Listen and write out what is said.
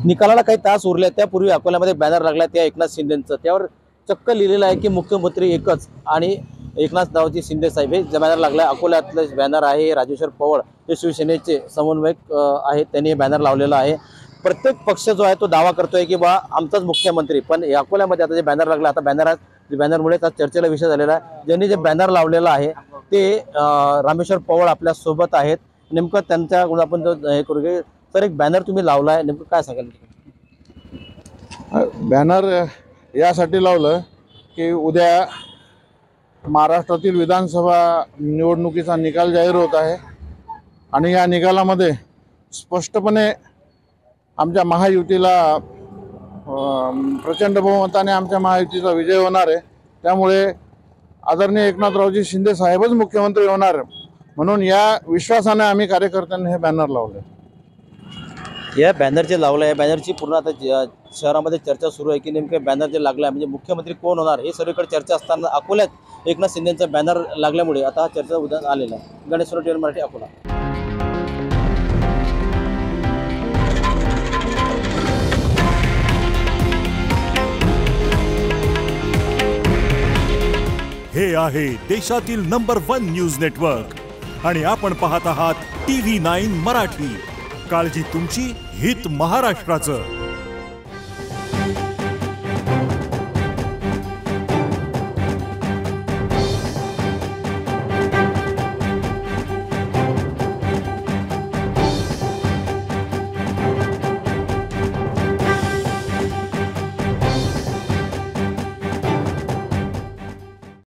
निकालाला काही तास उरले त्यापूर्वी अकोल्यामध्ये बॅनर लागला त्या एकनाथ शिंदेचं, त्यावर चक्क लिहिलेलं आहे की मुख्यमंत्री एकच आणि एकनाथरावजी शिंदे साहेब हे बॅनर लागला आहे। अकोल्यातलं बॅनर आहे। राजेश्वर पवार हे शिवसेनेचे समन्वयक आहेत, त्यांनी हे बॅनर लावलेलं आहे। प्रत्येक पक्ष जो आहे तो दावा करतोय की बा आमचाच मुख्यमंत्री, पण अकोल्यामध्ये आता जे बॅनर लागला, आता बॅनरमुळे चर्चेला विषय झालेला आहे। ज्यांनी जे बॅनर लावलेलं आहे ते रामेश्वर पवार आपल्या सोबत आहेत। नेमकं त्यांच्याकडून आपण हे करू की सर, एक बॅनर तुम्ही लावला आहे, नेमकं काय सांगाल? बॅनर यासाठी लावलं की उद्या महाराष्ट्रातील विधानसभा निवडणुकीचा निकाल जाहीर होत आहे आणि या निकालामध्ये स्पष्टपणे आमच्या महायुतीला प्रचंड बहुमताने आमच्या महायुतीचा विजय होणार आहे। त्यामुळे आदरणीय एकनाथरावजी शिंदे साहेबच मुख्यमंत्री होणार, म्हणून या विश्वासाने आम्ही कार्यकर्त्यांनी हे बॅनर लावले। या बॅनर जे लावलं आहे, बॅनरची पूर्ण आता शहरामध्ये चर्चा सुरू आहे की नेमकं बॅनर जे लागलं आहे म्हणजे मुख्यमंत्री कोण होणार हे सगळीकडे चर्चा असताना अकोल्यात एकनाथ शिंदेचा बॅनर लागल्यामुळे आता हा चर्चा उद्या आलेला आहे। गणेश सोनवणे, मराठी, अकोला। हे आहे देशातील नंबर 1 न्यूज नेटवर्क आणि आपण पाहत आहात TV9 मराठी। काळजी तुमची, हित महाराष्ट्राचं।